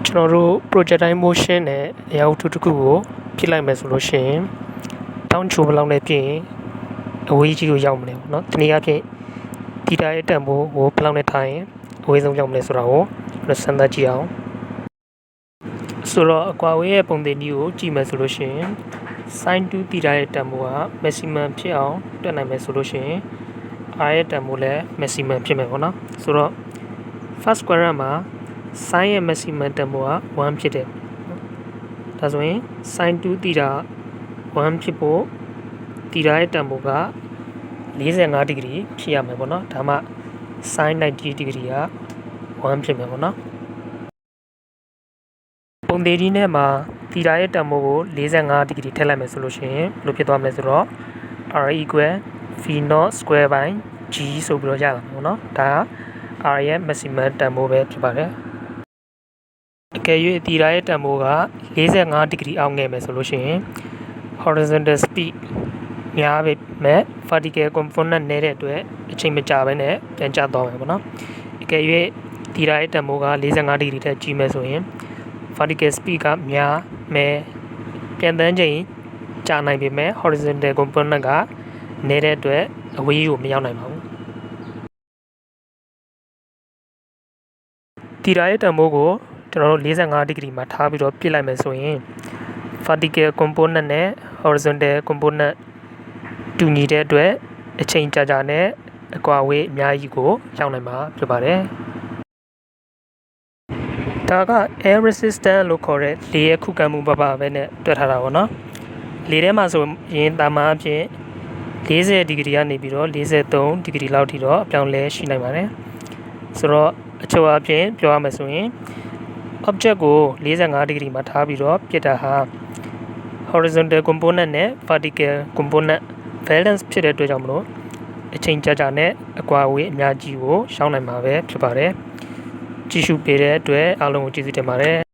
ကျွန်တော်တို့ projectile motion နဲ့အရာဝတ္ထုတစ်ခုကိုပြစ်လိုက်မယ်ဆိုလို့ရှိရင်တောင်းချိုဘယ်လောက်နဲ့ပြည့်ရင်အဝေးကြီးကိုရောက်မလဲပေါ့နော်။ဒီနေ့အဖြစ်ဒီတာရဲ့တန်ဖိုးကိုဘယ်လောက်နဲ့ထားရင်အဝေးဆုံးရောက်မလဲဆိုတာကိုကျွန်တော်စမ်းသပ်ကြည့်အောင်။ဆိုတော့အကွာအဝေးရဲ့ပုံသင်နည်းကိုကြည့်မယ်ဆိုလို့ရှိရင် sin 2 theta ရဲ့တန်ဖိုးက maximum ဖြစ်အောင်တွက်နိုင်မယ်ဆိုလို့ရှိရင် r ရဲ့တန်ဖိုးလည်း maximum ဖြစ်မယ်ပေါ့နော်။ဆိုတော့ first quadrant မှာsin ရဲ့ maximum တန်ဖိုးက1ဖြစ်တယ်။ဒါဆိုရင် sin 2 theta 1ဖြစ်ဖို့ theta ရဲ့တန်ဖိုးက45 degree ဖြစ်ရမယ်ပေါ့နော်။ဒါမှ sin 90 degree က1ဖြစ်မယ်ပေါ့နော်။ပုံသေးကြီးနဲ့မှာ theta ရဲ့တန်ဖိုးကို45 degree ထည့်လိုက်မယ်ဆိုလို့ရှိရင်ဘယ်လိုဖြစ်သွားမလဲဆိုတော့ r equal v0 square by g ဆိုပြီးတော့ရတာပေါ့နော်။ဒါက r ရဲ့ maximum တန်ဖိုးပဲဖြစ်ပါတယ်။အကယ်၍thetaရဲ့တန်ဖိုးက45 degree အောက်ငယ်မယ်ဆိုလို့ရှိရင် horizontal speed များပဲမဲ့ vertical component နေတဲ့အတွက်အချိန်မကြာဘဲနဲ့ပြန်ကျသွားမယ်ပေါ့နော်။အကယ်၍thetaရဲ့တန်ဖိုးက45 degree ထက်ကြီးမယ်ဆိုရင် vertical speed ကများမယ်ပြန်တန်းချိန်ကြာနိုင်ပေမဲ့ horizontal component ကနေတဲ့အတွက်အဝေးကိုမရောက်နိုင်ပါဘူး။ thetaရဲ့တန်ဖိုးကိုကျွန်တော်တို့45 degree မှာထားပြီးတော့ပြစ်လိုက်မယ်ဆိုရင် vertical component နဲ့ horizontal component တူညီတဲ့အတွက်အချိန်ကြာကြာနဲ့အကွာအဝေးအများကြီးကိုရောက်နိုင်မှာဖြစ်ပါတယ်။ဒါက air resistance လို့ခေါ်တဲ့လေရဲ့ခုခံမှုပပပဲနဲ့တွက်ထားတာပေါ့နော်။လေထဲမှာဆိုရင်တာမန်အဖြစ်40 degree ကနေပြီးတော့43 degree လောက်ထိတော့အပြောင်းလဲရှိနိုင်ပါတယ်။ဆိုတော့အချို့အဖြစ်ပြောရမယ်ဆိုရင် object ကို45 degree မှာထားပြီးတော့ပြစ်တာဟာ horizontal component နဲ့ vertical component balance ဖြစ်တဲ့အတွက်ကြောင့်မလို့အချိန်ကြာကြာနဲ့အကွာအဝေးအများကြီးကိုရှောင်းနိုင်မှာပဲဖြစ်ပါတယ်။ကြည့်ရှုပေးတဲ့အတွက်အားလုံးကိုကျေးဇူးတင်ပါတယ်